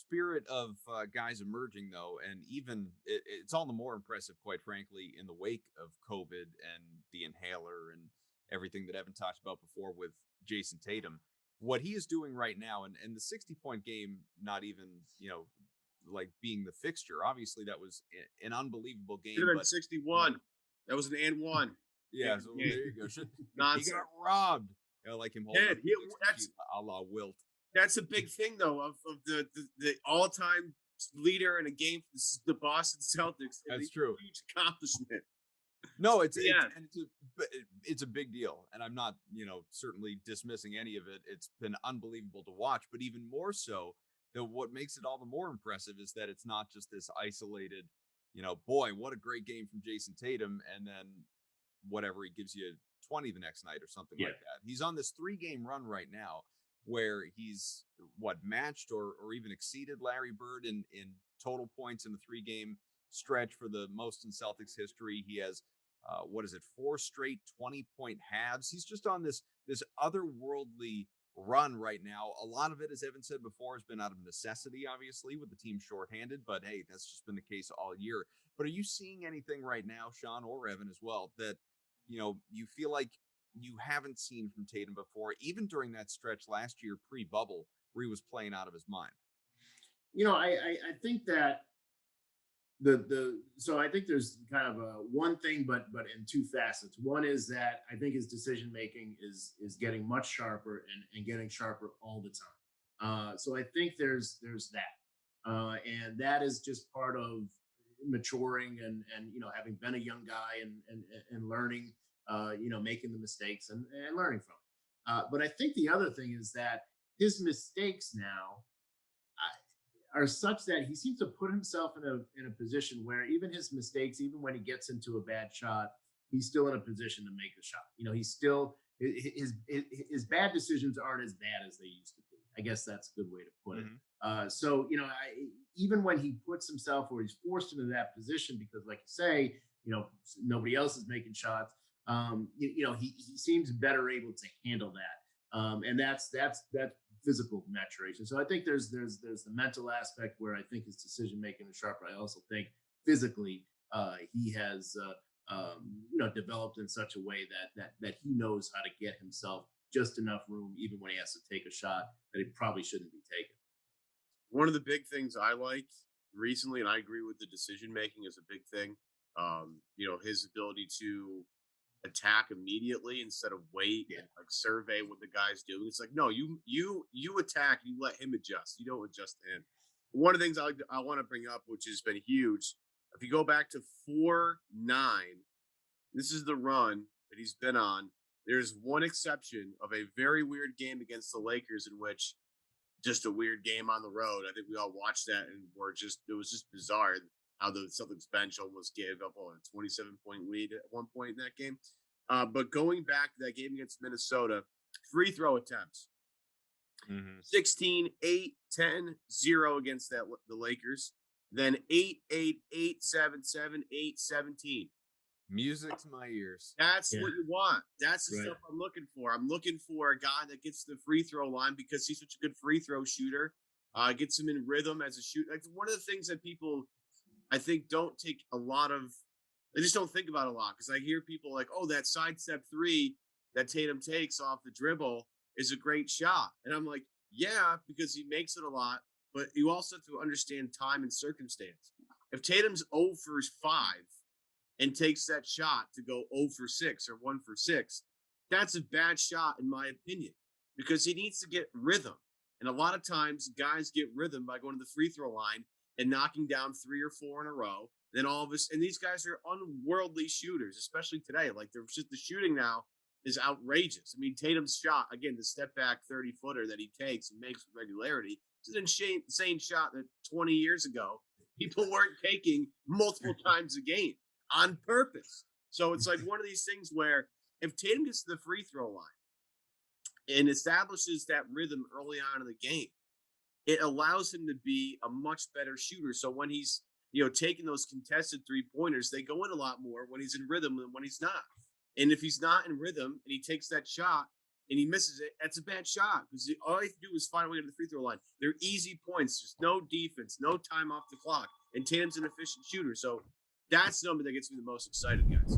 spirit of guys emerging, though, and even it's all the more impressive, quite frankly, in the wake of COVID and the inhaler and everything that Evan talked about before with Jayson Tatum. What he is doing right now, and the 60-point game, not even, like being the fixture. Obviously, that was an unbelievable game. Should have been 61. That was an and one. Yeah, so there you go. He Nonsense. got robbed. Like him holding up that's a la Wilt. That's a big thing, though, of the all-time leader in a game for the Boston Celtics. That's true. Huge accomplishment. No, it's a big deal, and I'm not, certainly dismissing any of it. It's been unbelievable to watch, but even more so, that what makes it all the more impressive is that it's not just this isolated, boy, what a great game from Jayson Tatum, and then whatever, he gives you 20 the next night or something like that. He's on this 3-game run right now where he's matched or even exceeded Larry Bird in total points in the 3-game stretch for the most in Celtics history. He has 4 straight 20-point halves. He's just on this otherworldly run right now. A lot of it, as Evan said before, has been out of necessity, obviously, with the team shorthanded, but hey, that's just been the case all year. But are you seeing anything right now, Sean or Evan as well, that you feel like you haven't seen from Tatum before, even during that stretch last year pre-bubble where he was playing out of his mind? I think that so I think there's kind of one thing, but in two facets. One is that I think his decision making is getting much sharper and getting sharper all the time. So I think there's that, and that is just part of maturing and having been a young guy and learning, making the mistakes and learning from it. But I think the other thing is that his mistakes now are such that he seems to put himself in a position where even his mistakes, even when he gets into a bad shot, he's still in a position to make a shot. He's still his bad decisions aren't as bad as they used to be. I guess that's a good way to put it. So even when he puts himself or he's forced into that position, because like you say, nobody else is making shots. He seems better able to handle that, and that's physical maturation. So I think there's the mental aspect where I think his decision making is sharper. I also think physically he has developed in such a way that he knows how to get himself just enough room, even when he has to take a shot that he probably shouldn't be taking. One of the big things I liked recently, and I agree with the decision making is a big thing. His ability to attack immediately instead of wait and survey what the guy's doing. It's like, no, you attack, you let him adjust. You don't adjust to him. One of the things I want to bring up, which has been huge, if you go back to 4-9, this is the run that he's been on. There's one exception of a very weird game against the Lakers in which just a weird game on the road. I think we all watched that and it was just bizarre how the Celtics bench almost gave up a 27-point lead at one point in that game. But going back to that game against Minnesota, free throw attempts. 16, 8, 10, 0 against the Lakers. Then 8, 8, 8, 7, 7, 8, 17. Music to my ears. That's what you want. That's the stuff I'm looking for. I'm looking for a guy that gets to the free throw line because he's such a good free throw shooter. Gets him in rhythm as a shooter. Like one of the things that people, I think, don't take a lot of. They just don't think about a lot because I hear people like, "Oh, that sidestep 3 that Tatum takes off the dribble is a great shot," and I'm like, "Yeah," because he makes it a lot. But you also have to understand time and circumstance. If Tatum's 0 for 5 and takes that shot to go 0 for 6 or 1 for 6, that's a bad shot in my opinion because he needs to get rhythm. And a lot of times guys get rhythm by going to the free throw line and knocking down 3 or 4 in a row. Then all of us, and these guys are unworldly shooters, especially today. Like the shooting now is outrageous. I mean, Tatum's shot, again, the step back 30-footer that he takes and makes with regularity, it's an insane shot that 20 years ago, people weren't taking multiple times a game on purpose. So it's like one of these things where if Tatum gets to the free throw line and establishes that rhythm early on in the game, it allows him to be a much better shooter. So when he's, taking those contested 3-pointers, they go in a lot more when he's in rhythm than when he's not. And if he's not in rhythm and he takes that shot, and he misses it, that's a bad shot because all he have to do is find a way to the free throw line. They're easy points, just no defense, no time off the clock, and Tatum's an efficient shooter. So that's the number that gets me the most excited, guys.